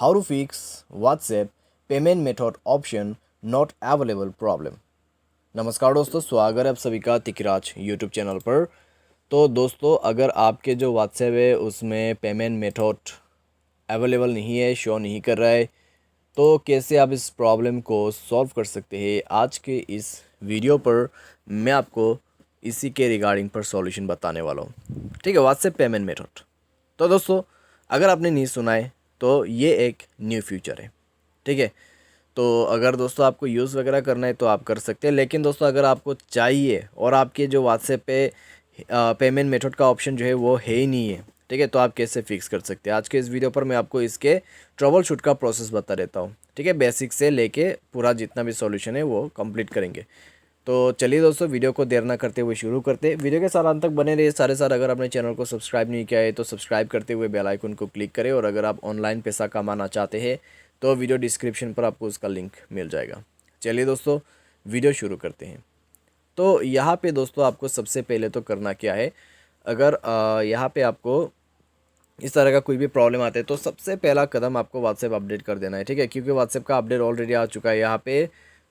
How to fix WhatsApp payment method option not available problem. नमस्कार दोस्तों, स्वागत है आप सभी का तिकराज यूट्यूब चैनल पर। तो दोस्तों, अगर आपके जो व्हाट्सएप है उसमें पेमेंट मेथड अवेलेबल नहीं है, शो नहीं कर रहा है, तो कैसे आप इस प्रॉब्लम को सॉल्व कर सकते हैं, आज के इस वीडियो पर मैं आपको इसी के रिगार्डिंग पर सॉल्यूशन बताने वाला हूँ। ठीक है, व्हाट्सएप पेमेंट मेथड। तो दोस्तों, अगर आपने नहीं सुना है तो ये एक न्यू फीचर है। ठीक है, तो अगर दोस्तों आपको यूज़ वगैरह करना है तो आप कर सकते हैं, लेकिन दोस्तों अगर आपको चाहिए और आपके जो व्हाट्सएप पे पेमेंट मेथड का ऑप्शन जो है वो है ही नहीं है, ठीक है, तो आप कैसे फिक्स कर सकते हैं। आज के इस वीडियो पर मैं आपको इसके ट्रबल शूट का प्रोसेस बता देता हूँ। ठीक है, बेसिक से लेके पूरा जितना भी सॉल्यूशन है वो कंप्लीट करेंगे। तो चलिए दोस्तों, वीडियो को देर ना करते हुए शुरू करते। वीडियो के साथ अंत तक बने रहिए सारे साथ। अगर आपने चैनल को सब्सक्राइब नहीं किया है तो सब्सक्राइब करते हुए बेल आइकन को क्लिक करें, और अगर आप ऑनलाइन पैसा कमाना चाहते हैं तो वीडियो डिस्क्रिप्शन पर आपको उसका लिंक मिल जाएगा। चलिए दोस्तों, वीडियो शुरू करते हैं। तो यहाँ पे दोस्तों आपको सबसे पहले तो करना क्या है, अगर यहाँ पे आपको इस तरह का कोई भी प्रॉब्लम आता है तो सबसे पहला कदम आपको व्हाट्सएप अपडेट कर देना है। ठीक है, क्योंकि व्हाट्सएप का अपडेट ऑलरेडी आ चुका है यहाँ पे।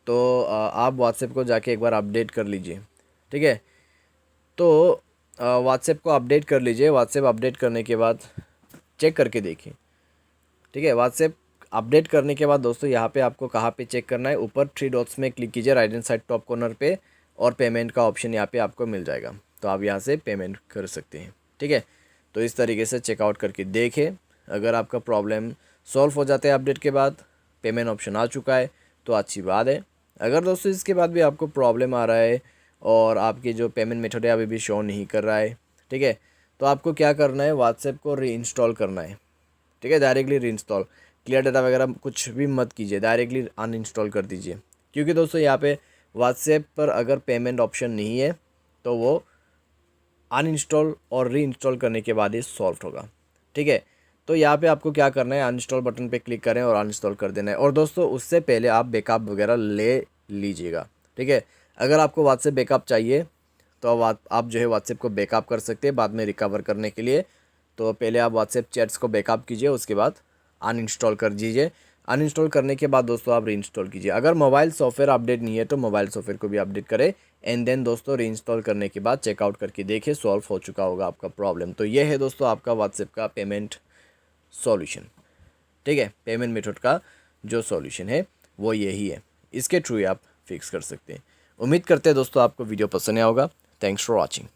तो आप व्हाट्सएप को जाके एक बार अपडेट कर लीजिए। ठीक है, तो व्हाट्सएप को अपडेट कर लीजिए। व्हाट्सएप अपडेट करने के बाद चेक करके देखिए। ठीक है, व्हाट्सएप अपडेट करने के बाद दोस्तों यहाँ पे आपको कहाँ पे चेक करना है, ऊपर 3 डॉट्स में क्लिक कीजिए right hand side top corner पे, और पेमेंट का ऑप्शन यहाँ पे आपको मिल जाएगा। तो आप यहाँ से पेमेंट कर सकते हैं। ठीक है, तो इस तरीके से चेकआउट करके देखें। अगर आपका प्रॉब्लम सॉल्व हो जाता है अपडेट के बाद, पेमेंट ऑप्शन आ चुका है, तो अच्छी बात है। अगर दोस्तों इसके बाद भी आपको प्रॉब्लम आ रहा है और आपकी जो पेमेंट मेथड है अभी भी शो नहीं कर रहा है, ठीक है, तो आपको क्या करना है, व्हाट्सएप को रीइंस्टॉल करना है। ठीक है, डायरेक्टली रीइंस्टॉल, क्लियर डाटा वगैरह कुछ भी मत कीजिए, डायरेक्टली अनइंस्टॉल कर दीजिए। क्योंकि दोस्तों यहाँ पे व्हाट्सएप पर अगर पेमेंट ऑप्शन नहीं है तो वो अनइंस्टॉल और रीइंस्टॉल करने के बाद ही सॉल्व होगा। ठीक है, तो यहाँ पे आपको क्या करना है, अनइंस्टॉल बटन पे क्लिक करें और अनइंस्टॉल कर देना है। और दोस्तों उससे पहले आप बैकअप वगैरह ले लीजिएगा। ठीक है, अगर आपको व्हाट्सएप बैकअप चाहिए तो आप जो है व्हाट्सएप को बैकअप कर सकते हैं बाद में रिकवर करने के लिए। तो पहले आप व्हाट्सएप चैट्स को बैकअप कीजिए, उसके बाद अनइंस्टॉल कर दीजिए। अनइंस्टॉल करने के बाद दोस्तों आप रीइंस्टॉल कीजिए। अगर मोबाइल सॉफ्टवेयर अपडेट नहीं है तो मोबाइल सॉफ्टवेयर को भी अपडेट करें, एंड देन दोस्तों रीइंस्टॉल करने के बाद चेकआउट करके देखिए, सॉल्व हो चुका होगा आपका प्रॉब्लम। तो ये है दोस्तों आपका व्हाट्सएप का पेमेंट सॉल्यूशन। ठीक है, पेमेंट मेथड का जो सॉल्यूशन है वो यही है, इसके थ्रू आप फिक्स कर सकते हैं। उम्मीद करते हैं दोस्तों आपको वीडियो पसंद आया होगा। Thanks for watching.